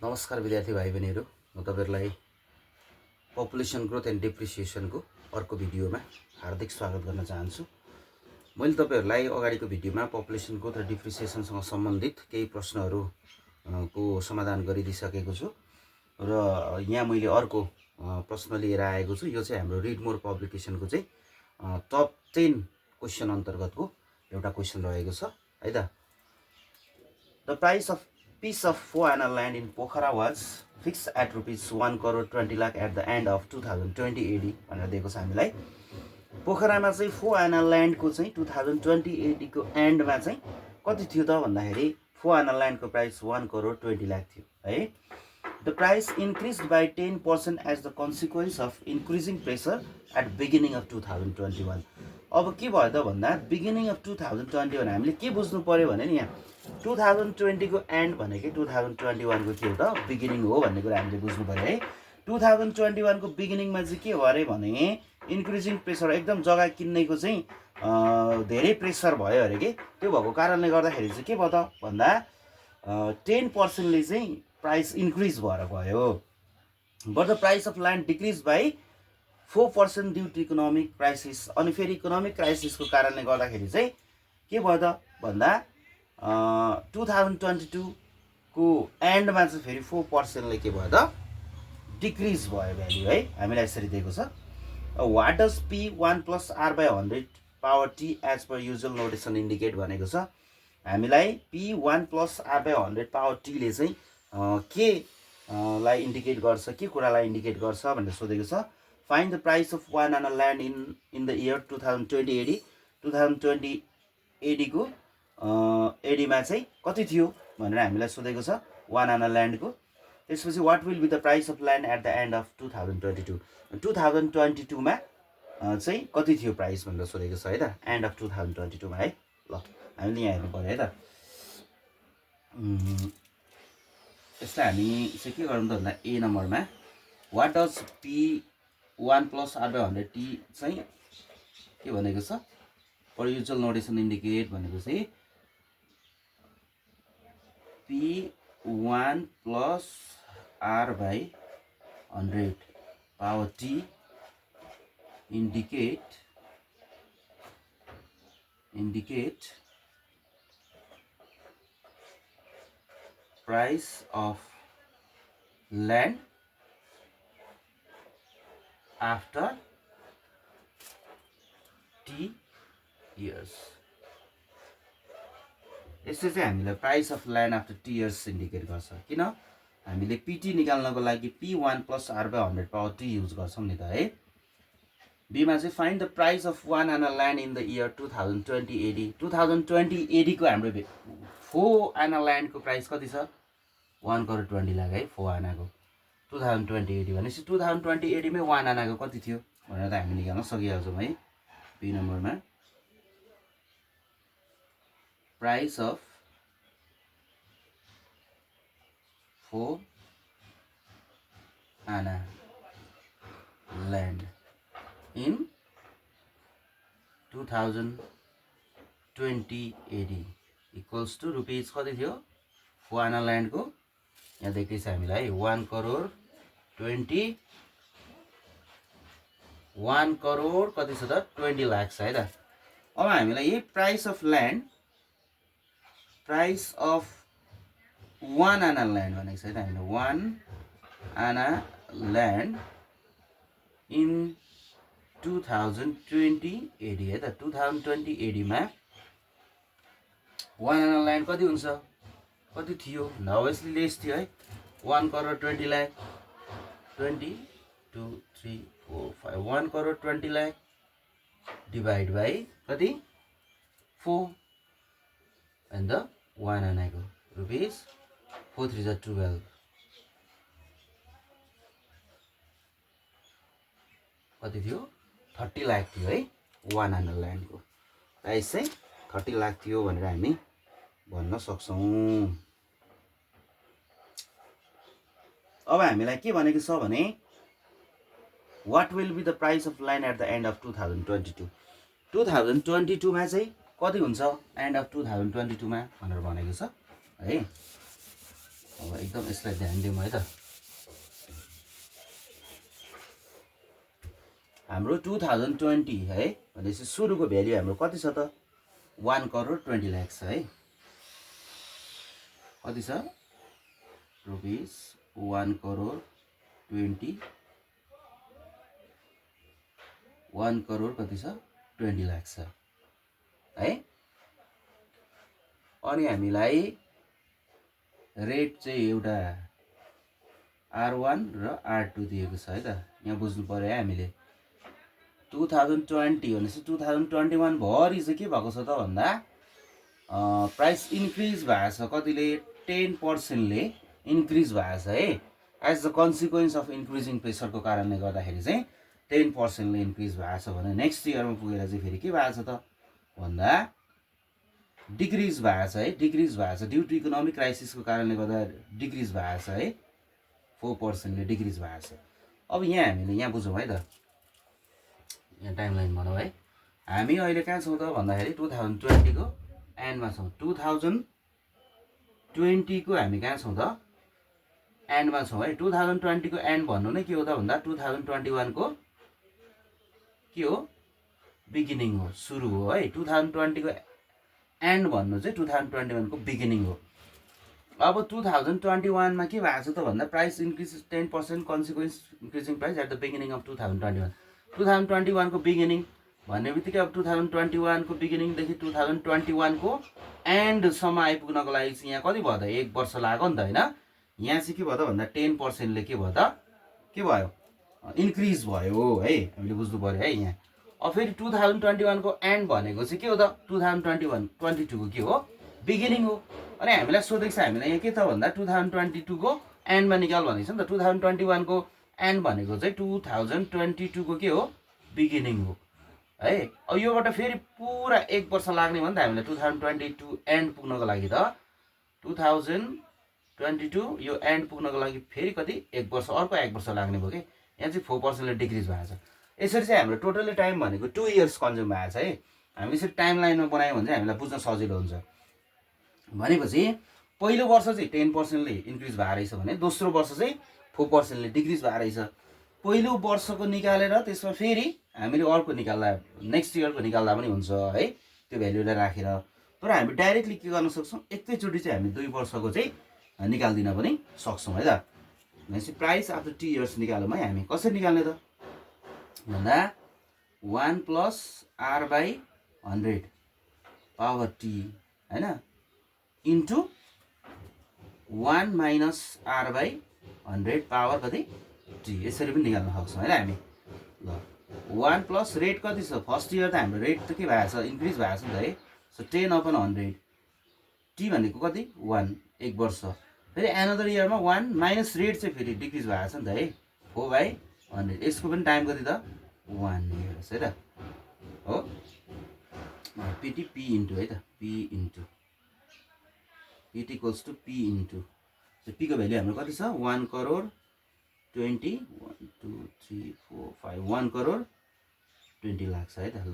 नमस्कार विद्यार्थी भाइ बहिनीहरू, म तपाईहरुलाई पपुलेसन ग्रोथ एन्ड डेप्रिसिएसनको अर्को भिडियोमा हार्दिक स्वागत गर्न चाहन्छु। मैले तपाईहरुलाई अगाडिको भिडियोमा पपुलेसन ग्रोथ र डेप्रिसिएसनसँग सम्बन्धित केही प्रश्नहरू को समाधान गरिदिइसकेको छु र यहाँ मैले अर्को प्रश्न लिएर आएको छु। यो चाहिँ हाम्रो रिड मोर पब्लिकेसनको चाहिँ टप 10 क्वेशन अन्तर्गतको एउटा क्वेशन रहेको छ है त। The price of piece of 4 ANA land in Pokhara was fixed at rupees 1 crore 20 lakh at the end of 2020 AD भनेर दिएको छ हामीलाई। पोखरामा चाहिँ 4 ANA land को चाहिँ 2020 AD को एन्ड मा चाहिँ कति थियो त भन्दाखेरि 4 ANA land को प्राइस 1 crore 20 lakh थियो है। The price increased by 10% as the consequence of increasing pressure at beginning of 2021। अब के भयो त भन्दा बिगिनिङ अफ 2021 हामीले के बुझ्नु पर्यो भने नि यहाँ 2020 को एन्ड भनेकै 2021 को के हो त बिगिनिङ हो भन्ने कुरा हामीले बुझ्नु पर्यो है। 2021 को बिगिनिङमा चाहिँ के भयो अरे भने इन्क्रिजिङ प्रेसर एकदम जग्गा किन्नेको चाहिँ धेरै प्रेसर भयो अरे के। त्यो भएको कारणले गर्दाखेरि चाहिँ के भयो त भन्दा 10% ले चाहिँ प्राइस इन्क्रिज भएर गयो। But the price of land decrease by 4% due to economic crisis. अनि फेरि इकोनोमिक क्राइसिसको कारणले गर्दाखेरि चाहिँ के भयो त भन्दा 2022 को एन्डमा चाहिँ फेरि 4% ले के भयो त डिक्रिज भयो भ्याल्यु है। हामीलाई यसरी दिएको छ what does P1 + R/100 power T as per usual notation indicate भनेको छ। हामीलाई P1 + R/100 पावर T ले चाहिँ के लाई इन्डिकेट गर्छ, के कुरालाई इन्डिकेट गर्छ भनेर सोधेको छ। Find the price of 1 ANA land in the year 2020 AD। 2020 AD को एडीमा चाहिँ कति थियो भनेर हामीलाई सोधेको छ 1 ANA ल्यान्डको। त्यसपछि what will be the price of land at the end of 2022। 2022 मा चाहिँ कति थियो प्राइस भनेर सोधेको छ है त, एन्ड अफ 2022 मा है। ल हामीले यहाँ हेर्नु पर्यो है त। यसलाई हामी चाहिँ के गरौँ त भन्दा ए नम्बरमा what does P1 + R/100 T चाहिँ के भनेको छ पर युजुअल नोटेसन इन्डिकेट भनेको चाहिँ P1 + R/100 power T indicate price of land after T years। यसले चाहिँ हामीलाई price of land after T years indicate गर्छ। किन हामीले PT निकाल्नको लागि P1 + R/100 power T use गर्छौं नि त है। बी मा चाहिँ find the price of 1 ANA land in the year 2020 AD। 2020 AD को हाम्रो 4 ANA ल्यान्ड को प्राइस कति छ 1 crore 20 lakh है। 4 ANA को 2020 AD भनेपछि 2020 AD मै 1 ANA को कति थियो भनेर त हामी निकाल्न सकिहाल्छौं है। बी नम्बरमा price of 4 ANA land in 2020 AD equals to rupees कति थियो 4 ANA land को यहाँ देख्दै छ हामीलाई 1 crore 20 1 crore कति छ त 20 lakhs है त। अब हामीलाई यही price of land price of 1 ANA land भनेको छ है त। हामीले 1 ANA ल्यान्ड इन 2020 AD है त। 2020 AD मा 1 ANA ल्यान्ड कति हुन्छ कति थियो नभएसली लेस थियो है 1 crore 20 lakh 20 2 3 4 5 1 crore 20 lakh divide by कति 4 एन्ड द 1 ANA को रुपीज 4 3 जा 12 कति थियो 30 लाख थियो है 1 ANA ल्यान्ड को प्राइस चाहिँ 30 लाख थियो भनेर हामी भन्न सक्छौं। अब हामीलाई के भनेको छ भने what will be the price of land at the end of 2022। 2022 मा चाहिँ कति हुन्छ एन्ड अफ 2022 मा भनेर भनेको छ है। अब एकदम यसलाई ध्यान दिउँ है त। हाम्रो 2020 है भनेपछि सुरुको भ्याल्यु हाम्रो कति छ त 1 करोड 20 लाख छ है। कति छ रुपिस 1 करोड 20 1 करोड कति छ 20 लाख छ है। अनि हामीलाई रेट चाहिँ एउटा R1 र R2 दिएको छ है त। यहाँ बुझ्नु पर्यो है हामीले 2020 भनेपछि 2021 भरि चाहिँ के भएको छ त भन्दा प्राइस इन्क्रिज भएको छ। कतिले 10%ले इन्क्रिज भएको छ है। As the consequence of increasing प्रेसरको कारणले गर्दाखेरि चाहिँ 10%ले इन्क्रिज भएको छ भने नेक्स्ट इयरमा पुगेर चाहिँ फेरि के भएको छ त भन्दा डिक्रिज भएको छ है। डिक्रिज भएको छ ड्यु टु इकोनोमिक क्राइसिसको कारणले गर्दा डिक्रिज भएको छ है। 4%ले डिक्रिज भएको छ। अब यहाँ हामीले यहाँ बुझौँ है त। यहाँ टाइमलाइन बनाऊ है। हामी अहिले कहाँ छौँ त भन्दाखेरि 2020 को एन्डमा छौँ। 2020 को हामी कहाँ छौँ त एन्डमा छौँ है। 2020 को एन्ड भन्नु नै के हो त भन्दा 2021 को के हो बिगिनिङ हो, सुरु हो है। 2020 को एन्ड भन्नु चाहिँ 2021 को बिगिनिङ हो। अब 2021 मा के भएको छ त भन्दा price increase 10% consequence increasing price at the beginning of 2021। 2021 को बिगिनिङ भन्ने बित्तिकै अब 2021 को बिगिनिङदेखि 2021 को एन्डसम्म आइपुग्नको लागि चाहिँ यहाँ कति भयो त 1 वर्ष लाग्यो नि त होइन। यहाँ चाहिँ के भयो त भन्दा 10%ले के भयो त के भयो इन्क्रिज भयो है। हामीले बुझ्नु पर्यो है यहाँ। अब फेरि 2021 को एन्ड भनेको चाहिँ के हो त 2022 को के हो बिगिनिङ हो। अनि हामीलाई सोधेको छ हामीलाई यहाँ के त भन्दा 2022 को एन्डमा निकाल भनेको छ नि त। 2021 को एन्ड भनेको चाहिँ 2022 को के हो बिगिनिङ हो है। अब योबाट फेरि पुरा 1 वर्ष लाग्ने भयो नि त हामीलाई 2022 एन्ड पुग्नको लागि त 2022 यो एन्ड पुग्नको लागि फेरि कति 1 वर्ष अर्को 1 वर्ष लाग्ने भयो कि। यहाँ चाहिँ 4%ले डिक्रिज भएको छ। यसरी चाहिँ हाम्रो टोटली टाइम भनेको 2 इयर्स कन्ज्युम भएको छ है। हामी यसरी टाइम लाइनमा बनायौँ भने चाहिँ हामीलाई बुझ्न सजिलो हुन्छ। भनेपछि पहिलो वर्ष चाहिँ 10%ले इन्क्रिज भएको रहेछ भने दोस्रो वर्ष चाहिँ 4%ले डिक्रिज भएको रहेछ। पहिलो वर्षको निकालेर त्यसमा फेरि हामीले अर्को निकाल्दा नेक्स्ट इयरको निकाल्दा पनि हुन्छ है त्यो भ्यालुलाई राखेर। तर हामी डाइरेक्टली के गर्न सक्छौँ एकैचोटि चाहिँ हामी 2 वर्षको चाहिँ निकाल्दिन पनि सक्छौँ है त। भनेपछि प्राइस आफ्टर 2 इयर्स निकालौँ है हामी। कसरी निकाल्ने त भन्दा 1 प्लस R/100 पावर टी होइन इन्टु 1 माइनस R/100 पावर कति टी। यसरी पनि निकाल्न सक्छौँ होइन हामी। ल 1 प्लस रेट कति छ फर्स्ट इयर त हाम्रो रेट त के भएको छ इन्क्रिज भएको छ नि त है। सो 10/100 टी भनेको कति 1 1 वर्ष। फेरि एनदर इयरमा 1 माइनस रेट चाहिँ फेरि डिक्रिज भएको छ नि त है 4/100। यसको पनि टाइम कति त 1 इयर्स है त हो। पिटी पी इन्टु है त P into PT equals to P into P को भ्यालु हाम्रो कति छ 1 करोड 20 1 2 3 4 5 1 करोड 20 लाख छ है त। ल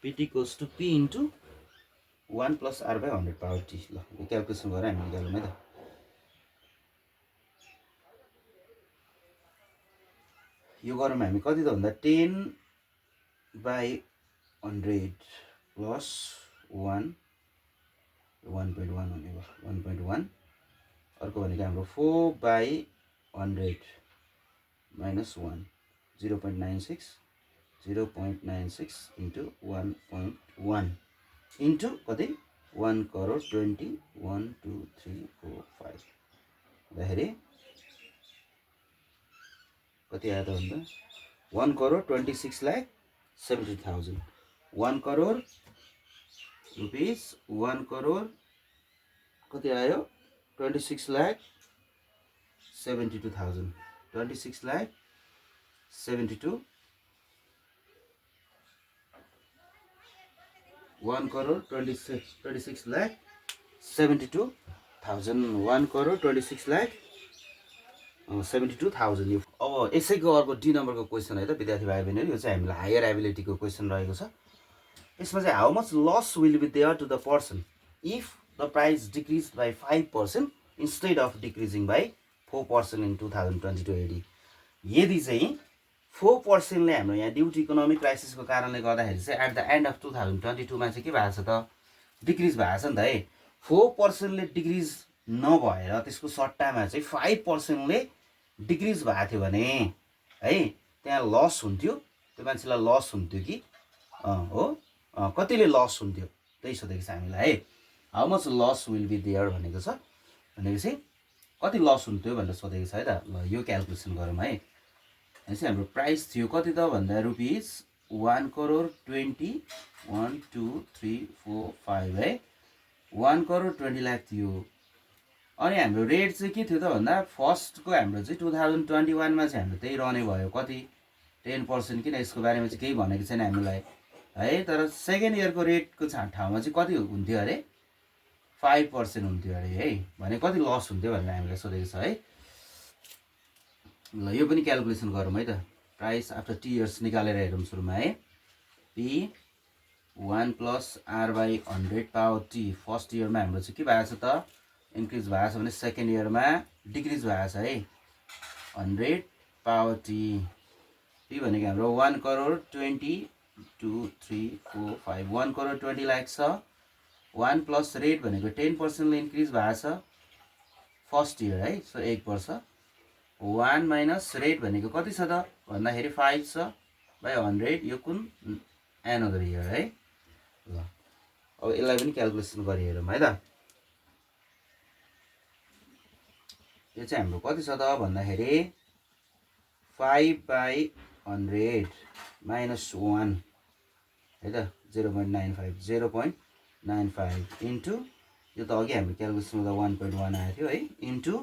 PT equals to P into 1 plus R/100 power T. ल यो क्यालकुलेसन गरेर हामी निकालौँ है त। यो गरौँ हामी कति त भन्दा 10/100 प्लस 1 1.1 हुने भयो 1.1 अर्को भनेको हाम्रो 4/100 माइनस 1 0.96 इन्टु 1.1 इन्टु कति 1 करोड 20 1 2 3 4 5 हुँदाखेरि कति आयो त भन्दा 1 करोड 26,70,000 1 करोड रुपिस 1 करोड कति आयो 26,72,000 26,72 1 करोड 26,72,000 1 करोड 26,72,000 यो। अब यसैको अर्को डी नम्बरको क्वेसन है त विद्यार्थी भाइ बहिनीहरू। यो चाहिँ हामीलाई हायर एबिलिटीको क्वेसन रहेको छ। यसमा चाहिँ how much loss will be there to the person if the price decreased by 5% instead of decreasing by 4% in 2022 AD. यदि चाहिँ 4%ले हाम्रो यहाँ ड्यू टु इकोनोमिक क्राइसिसको कारणले गर्दाखेरि चाहिँ एट द एन्ड अफ 2022 मा चाहिँ के भएको छ त डिक्रिज भएको छ नि त है 4%ले डिक्रिज नभएर त्यसको सट्टामा चाहिँ 5%ले डिक्रिज भएको थियो भने है त्यहाँ लस हुन्थ्यो त्यो मान्छेलाई लस हुन्थ्यो कि हो कतिले लस हुन्थ्यो त्यही सोधेको छ हामीलाई है how much loss will be there भनेको छ भनेपछि कति लस हुन्थ्यो भनेर सोधेको छ है त ल यो क्याल्कुलेसन गरौँ है भनेपछि हाम्रो प्राइस थियो कति त भन्दा रुपिस 1,20,1,2,3,4,5 है 1,20,00,000 लाख थियो अनि हाम्रो रेट चाहिँ के थियो त भन्दा फर्स्टको हाम्रो चाहिँ 2021 मा चाहिँ हाम्रो त्यही रहने भयो कति 10% किन यसको बारेमा चाहिँ केही भनेको छैन हामीलाई है तर सेकेन्ड इयरको रेटको ठाउँमा चाहिँ कति हुन्थ्यो अरे 5% हुन्थ्यो अरे है भने कति लस हुन्थ्यो भनेर हामीलाई सोधेको छ है ल यो पनि क्याल्कुलेसन गरौँ है त प्राइस आफ्टर 2 इयर्स निकालेर हेरौँ सुरुमा है P 1 + R/100 power T first इयरमा हाम्रो चाहिँ के भएको छ त इन्क्रिज भएको छ भने सेकेन्ड इयरमा डिक्रिज भएको छ है 100 पावर T P भनेको हाम्रो 1,20,2,3,4,5 1,20,00,000 छ 1 प्लस रेट भनेको 10% ले इन्क्रिज भएको छ फर्स्ट इयर है सो 1 वर्ष 1 माइनस रेट भनेको कति छ त भन्दाखेरि 5 छ बाइ 100 यो कुन एनदर इयर है ल अब यसलाई पनि क्याल्कुलेसन गरि हेरौँ है त यो चाहिँ हाम्रो कति छ त भन्दाखेरि 5/100 माइनस 1 है त 0.95 0.95 इन्टु यो त अघि हाम्रो क्याल्कुलेसनमा त 1.1 आएको थियो है इन्टु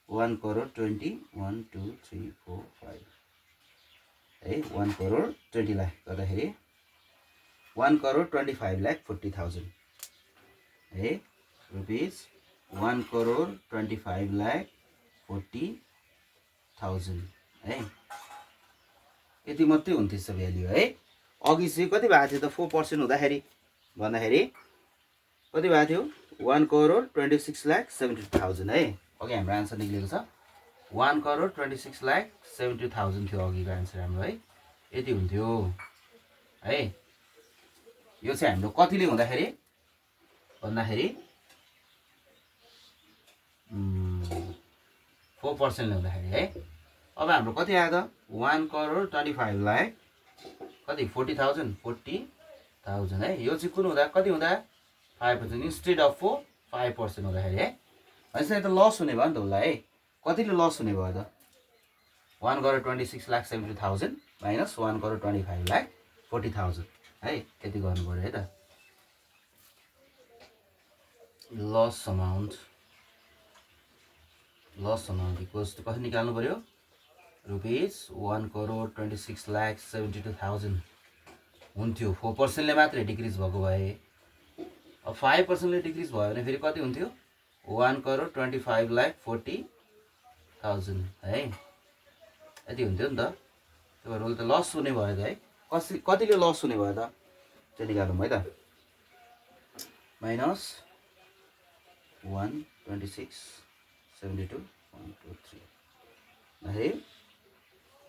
1,20,1,2,3,4,5 है 1,20,00,000 गर्दाखेरि 1,25,40,000 है रुपिस 1,25,40,000 है यति मात्रै हुन्थ्यो भ्याल्यु है अघि चाहिँ कति भएको थियो त 4% हुँदाखेरि भन्दाखेरि कति भएको थियो 1,26,70,000 है अघि हाम्रो आन्सर निक्लेको छ 1,26,70,000 थियो अघिको आन्सर हाम्रो है यति हुन्थ्यो है यो चाहिँ हाम्रो कतिले हुँदाखेरि भन्दाखेरि 4% ले हुँदाखेरि है अब हाम्रो कति आयो त 1,25,00,000 कति 40,000 है यो चाहिँ कुन हुँदा कति हुँदा 5% इन्स्टेड अफ 5% हुँदाखेरि है भनेपछि त लस हुने भयो नि त उसलाई है कतिले लस हुने भयो त 1,26,70,000 माइनस 1,25,40,000 है यति गर्नु पर्यो है त लस अमाउन्ट इक्वल्स टु कति निकाल्नु पर्यो रुपिस 1,26,72,000 हुन्थ्यो 4% ले मात्रै डिक्रिज भएको भए अब 5% ले डिक्रिज भयो भने फेरि कति हुन्थ्यो 1,25,40,000 है यति हुन्थ्यो नि त त्यो भएर उसले त लस हुने भयो त है कतिले लस हुने भयो त त्यो निकालौँ है त माइनस 1,26,72,1,2,3 है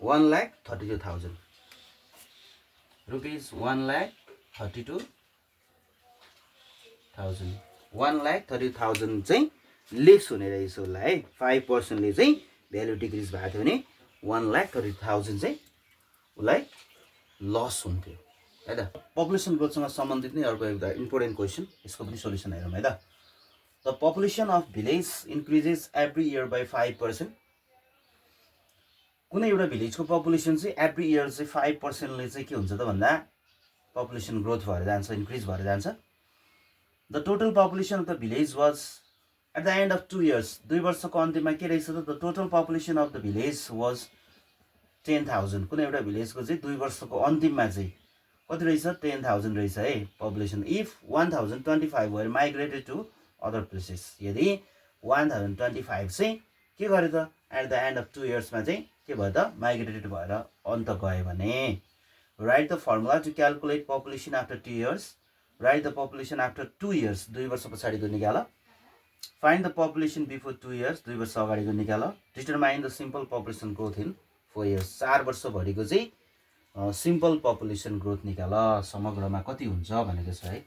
1,32,000 रुपिस 1,32,000 1,30,000 चाहिँ लेस हुने रहेछ उसलाई है 5% ले चाहिँ भ्यालु डिक्रिज भएको थियो भने 1,30,000 चाहिँ उसलाई लस हुन्थ्यो है त पपुलेसन ग्रोथसँग सम्बन्धित नै अर्को एउटा इम्पोर्टेन्ट क्वेसन यसको पनि सोल्युसन हेरौँ है त the population of village increases every year by 5% कुनै एउटा भिलेजको पपुलेसन चाहिँ एभ्री इयर चाहिँ 5% ले चाहिँ के हुन्छ त भन्दा पपुलेसन ग्रोथ भएर जान्छ इन्क्रिज भएर जान्छ the total population of the village was at the end of 2 years 2 वर्षको अन्त्यमा के रहेछ त the total population of the village was 10,000 कुनै एउटा भिलेजको चाहिँ 2 वर्षको अन्तिममा चाहिँ कति रहेछ 10,000 रहेछ है population if 1,025 were migrated to other places यदि 1,025 चाहिँ के गर्यो त एट द एन्ड अफ 2 इयर्समा चाहिँ के भयो त माइग्रेटेड भएर अन्त गयो भने write the formula to calculate population after 2 years write the population after 2 years 2 वर्ष पछाडिको निकाल find the population before 2 years 2 वर्ष अगाडिको निकाल determine the simple population growth in 4 years 4 वर्षभरिको चाहिँ सिम्पल पपुलेसन ग्रोथ निकाल समग्रमा कति हुन्छ भनेको छ है।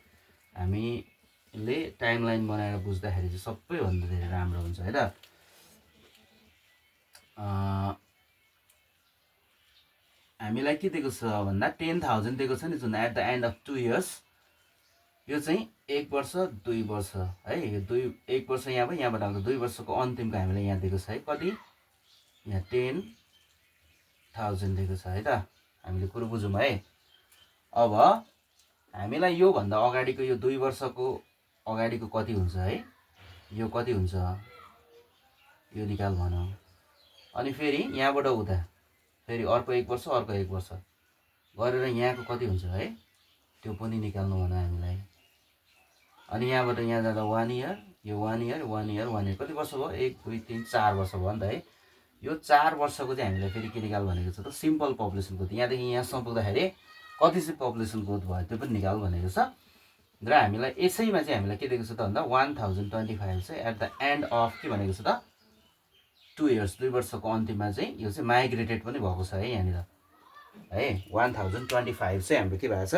हामीले टाइमलाइन बनाएर बुझ्दाखेरि चाहिँ सबैभन्दा धेरै राम्रो हुन्छ है त। हामीलाई के दिएको छ भन्दा 10,000 दिएको छ नि जुन at the end of 2 years यो चाहिँ 1 वर्ष 2 वर्ष है। यो 1 वर्ष यहाँ भयो, यहाँबाट आउँदा 2 वर्षको अन्तिमको हामीलाई यहाँ दिएको छ है कति, यहाँ 10,000 दिएको छ है त। हामीले कुरो बुझौँ है। अब हामीलाई योभन्दा अगाडिको यो 2 वर्षको अगाडिको कति हुन्छ है, यो कति हुन्छ यो निकाल भनौँ। अनि फेरि यहाँबाट उता फेरि अर्को 1 वर्ष अर्को 1 वर्ष गरेर यहाँको कति हुन्छ है त्यो पनि निकाल्नु भन हामीलाई। अनि यहाँबाट यहाँ जाँदा 1 इयर यो 1 इयर 1 इयर 1 इयर कति वर्ष भयो, 1 2 3 4 वर्ष भयो नि त है। यो 4 वर्षको चाहिँ हामीलाई फेरि के निकाल भनेको छ त, सिम्पल पपुलेसन ग्रोथ। यहाँदेखि यहाँसम्म पुग्दाखेरि कति चाहिँ पपुलेसन ग्रोथ भयो त्यो पनि निकाल भनेको छ। र हामीलाई यसैमा चाहिँ हामीलाई के दिएको छ त भन्दा 1025 चाहिँ एट द एन्ड अफ के भनेको छ त 2 इयर्स 2 वर्षको अन्तिममा चाहिँ यो चाहिँ माइग्रेटेड पनि भएको छ है यहाँनिर है। 1025 चाहिँ हाम्रो के भएको छ,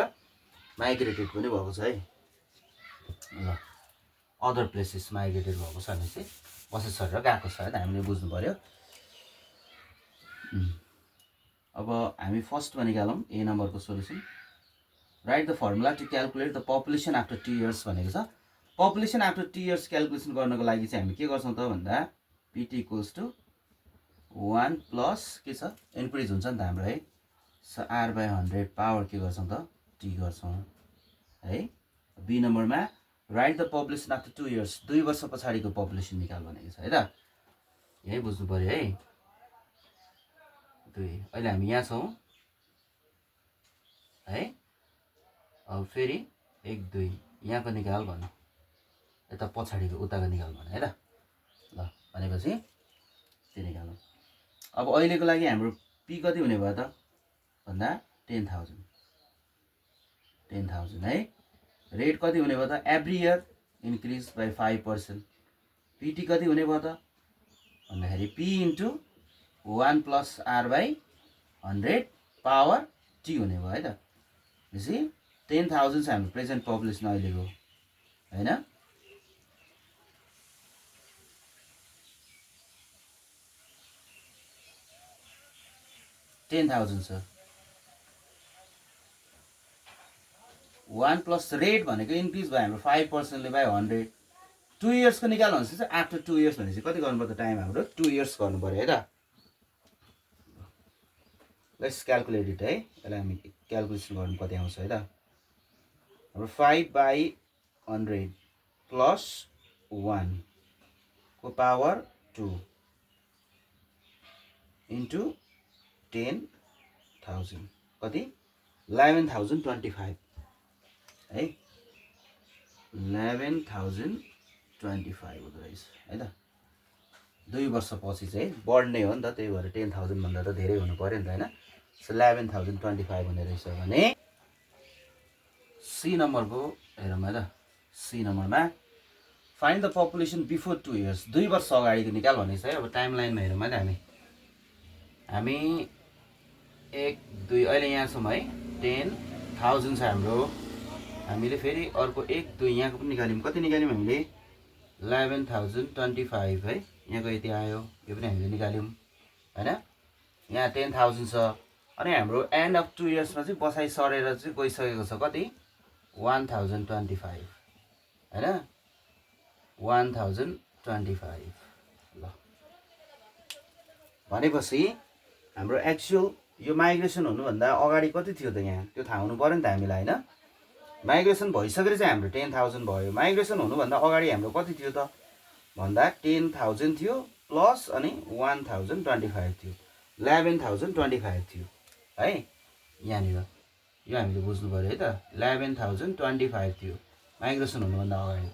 माइग्रेटेड पनि भएको छ है। ल अदर प्लेसेस माइग्रेटेड भएको छ भने चाहिँ बसेस सरेर गएको छ है, हामीले बुझ्नु पर्यो। अब हामी फर्स्टमा निकालौँ ए नम्बरको solution. Write the formula to calculate the population after 2 years भनेको छ। पपुलेसन आफ्टर 2 इयर्स क्यालकुलेसन गर्नको लागि चाहिँ हामी के गर्छौँ त भन्दा पिटी इक्वल्स टु 1 प्लस के छ इन्क्रिज हुन्छ नि त हाम्रो है, r/100 पावर के गर्छौँ त टी गर्छौँ है। बी नम्बरमा right the population after 2 years 2 वर्ष पछाडिको पपुलेसन निकाल भनेको छ है त। यही बुझ्नु पर्यो है। 2 अहिले हामी यहाँ छौँ है। अब फेरि 1 2 यहाँको निकाल भन्नु, यता पछाडिको उताको निकाल भन्नु है त। ल भनेपछि त्यो निकालौँ। अब अहिलेको लागि हाम्रो पी कति हुने भयो त भन्दा 10,000 है। रेट कति हुने भयो त every year increase by 5%। PT कति हुने भयो त भन्दाखेरि P into 1 plus r/100 power T हुने भयो है त। भनेपछि 10,000 चाहिँ हाम्रो प्रेजेन्ट पपुलेसन अहिलेको होइन। छ 1 प्लस रेट भनेको इन्क्रिज भयो हाम्रो 5%ले बाई 100। 2 इयर्सको निकाल भनेपछि चाहिँ आफ्टर 2 इयर्स भनेपछि कति गर्नु पर्छ टाइम हाम्रो 2 इयर्स गर्नु पर्यो है त। लेट्स क्यालकुलेट इट है। यसलाई हामी क्यालकुलेसन गर्नु कति आउँछ है त। हाम्रो 5/100 प्लस 1 को पावर 2 इन्टु 10,000 कति 11,025 है। 11,025 हुँदो रहेछ है त। 2 वर्षपछि चाहिँ बढ्ने हो नि त, त्यही भएर 10,000 भन्दा त धेरै हुनु पर्यो नि त होइन। सो 11,025 हुने रहेछ भने सी नम्बरको हेरौँ है त। सी नम्बरमा find the population before 2 years 2 वर्ष अगाडिको निकाल भनेको छ है। अब टाइम लाइनमा हेरौँ है त हामी 1 2 अहिले यहाँ छौँ है। 10,000 छ हाम्रो। हामीले फेरि अर्को 1 2 यहाँको पनि निकाल्यौँ। कति निकाल्यौँ हामीले 11,025 है। यहाँको यति आयो, यो पनि हामीले निकाल्यौँ होइन। यहाँ 10,000 छ। अनि हाम्रो एन्ड अफ 2 इयर्समा चाहिँ बसाइ सरेर चाहिँ गइसकेको छ कति 1025 होइन। 1025 ल भनेपछि हाम्रो एक्चुअल यो माइग्रेसन हुनुभन्दा अगाडि कति थियो त यहाँ त्यो थाहा हुनु पर्यो नि त हामीलाई होइन। माइग्रेसन भइसकेर चाहिँ हाम्रो 10,000 भयो। माइग्रेसन हुनुभन्दा अगाडि हाम्रो कति थियो त भन्दा 10,000 थियो प्लस अनि 1025 थियो 11,025 थियो है। यहाँनिर यो हामीले बुझ्नु पर्यो है त। 11,025 थियो माइग्रेसन हुनुभन्दा अगाडि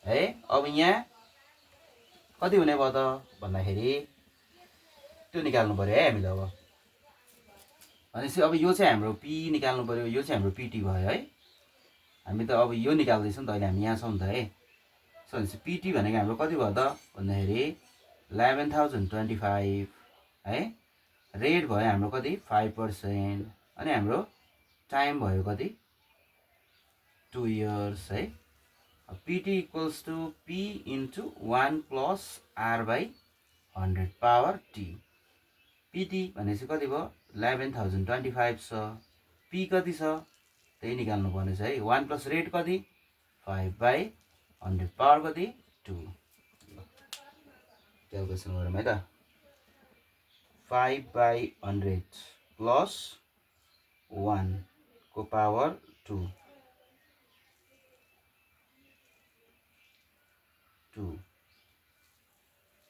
है। अब यहाँ कति हुने भयो त भन्दाखेरि त्यो निकाल्नु पर्यो है हामीले। अब भनेपछि अब यो चाहिँ हाम्रो पी निकाल्नु पर्यो, यो चाहिँ हाम्रो पिटी भयो है। हामी त अब यो निकाल्दैछौँ त अहिले हामी यहाँ छौँ नि त है। सो भनेपछि पिटी भनेको हाम्रो कति भयो त भन्दाखेरि 11,025 है। रेट भयो हाम्रो कति 5%, अनि हाम्रो टाइम भयो कति 2 इयर्स है। PT equals to P into 1 plus R by 100 power T. PT भनेपछि कति भयो 11,025 छ, पी कति छ त्यही निकाल्नु पर्ने छ है। 1 प्लस रेट कति 5 बाई 100 पावर कति 2। क्यालकुलेसन गरौँ है त। 5 बाई 100 प्लस 1 को पावर 2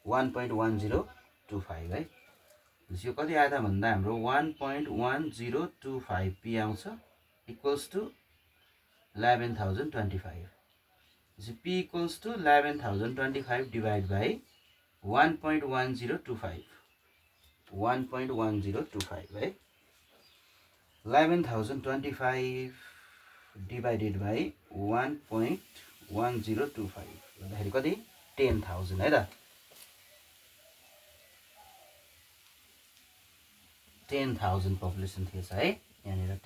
1.1025 है। यो कति आयो त भन्दा हाम्रो 1.1025 पी आउँछ equals to 11,025। P equals to 11,025 divide by 1.1025 है। 11,025 डिभाइडेड बाई 1.1025 भन्दाखेरि कति 10,000 है त। 10,000 पपुलेसन थिएछ है यहाँनिर।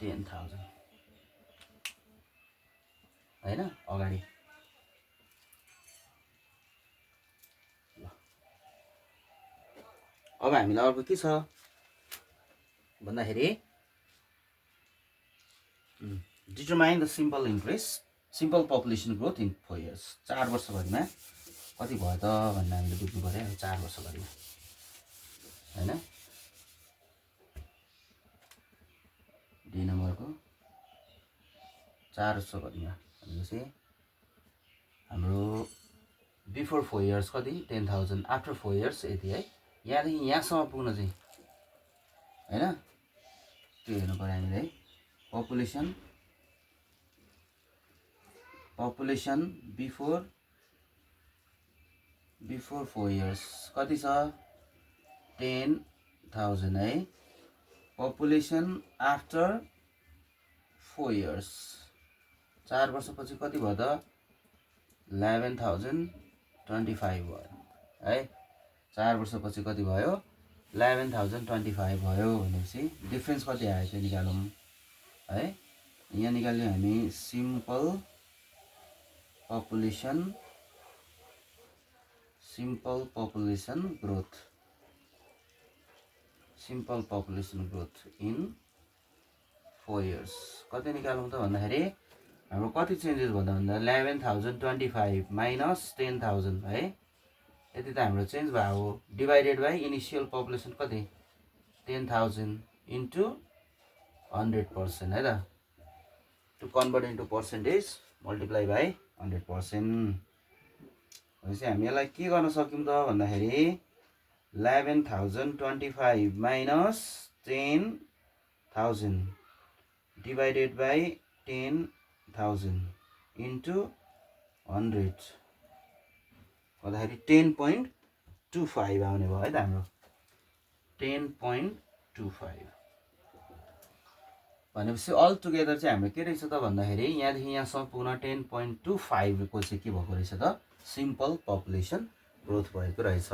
10,000 हैन अगाडि। अब हामीलाई अर्को के छ भन्दाखेरि determine the simple increase simple population growth in 4 years. 4 वर्षभरिमा कति भयो त भन्ने हामीले बुझ्नु पर्यो। 4 वर्षभरिमा हैन। डी नम्बरको 4 वर्षभरिमा भनेपछि हाम्रो बिफोर 4 इयर्स कति 10,000, आफ्टर 4 इयर्स यति है। यहाँदेखि यहाँसम्म पुग्न चाहिँ हैन त्यो हेर्नु पर्यो हामीले है। पपुलेसन बिफोर 4 इयर्स कति छ 10,000 है। पपुलेसन आफ्टर 4 इयर्स 4 वर्षपछि कति भयो त 11,025 भयो है। 4 वर्षपछि कति भयो 11,025 भयो भनेपछि डिफरेन्स कति आयो त्यो निकालौँ है। यहाँ निकाल्यौँ हामी simple population growth in 4 years कति निकालौँ त भन्दाखेरि हाम्रो कति चेन्जेस भन्दा 11,025 माइनस 10,000 है। यति त हाम्रो चेन्ज भयो हो। डिभाइडेड बाई इनिसियल पपुलेसन कति 10,000 इन्टु 100% है त। To convert into percentage multiply by 100%। भनेपछि हामी यसलाई के गर्न सक्यौँ त भन्दाखेरि 11,025 माइनस 10,000 डिभाइडेड बाई 10,000 इन्टु 100 भन्दाखेरि 10.25 आउने भयो है त हाम्रो। 10.25 भनेपछि अल टुगेदर चाहिँ हाम्रो के रहेछ त भन्दाखेरि यहाँदेखि यहाँसम्म पुग्न 10.25 को चाहिँ के भएको रहेछ त सिम्पल पपुलेसन ग्रोथ भएको रहेछ।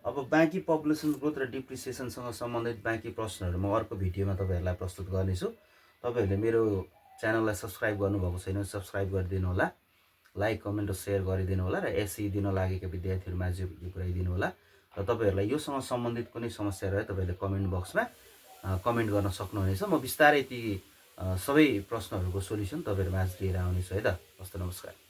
अब बाँकी पपुलेसन ग्रोथ र डिप्रिसिएसनसँग सम्बन्धित बाँकी प्रश्नहरू म अर्को भिडियोमा तपाईँहरूलाई प्रस्तुत गर्नेछु। तपाईँहरूले मेरो च्यानललाई सब्सक्राइब गर्नुभएको छैन सब्सक्राइब गरिदिनु होला, लाइक कमेन्ट र सेयर गरिदिनु होला, र एसई दिन लागेका विद्यार्थीहरूमा यो पुऱ्याइदिनु होला। र तपाईँहरूलाई योसँग सम्बन्धित कुनै समस्या रहे तपाईँहरूले कमेन्ट बक्समा कमेन्ट गर्न सक्नुहुनेछ। म बिस्तारै ती सबै प्रश्नहरूको सोल्युसन तपाईँहरूमा आज लिएर आउनेछु है त। हस्त नमस्कार।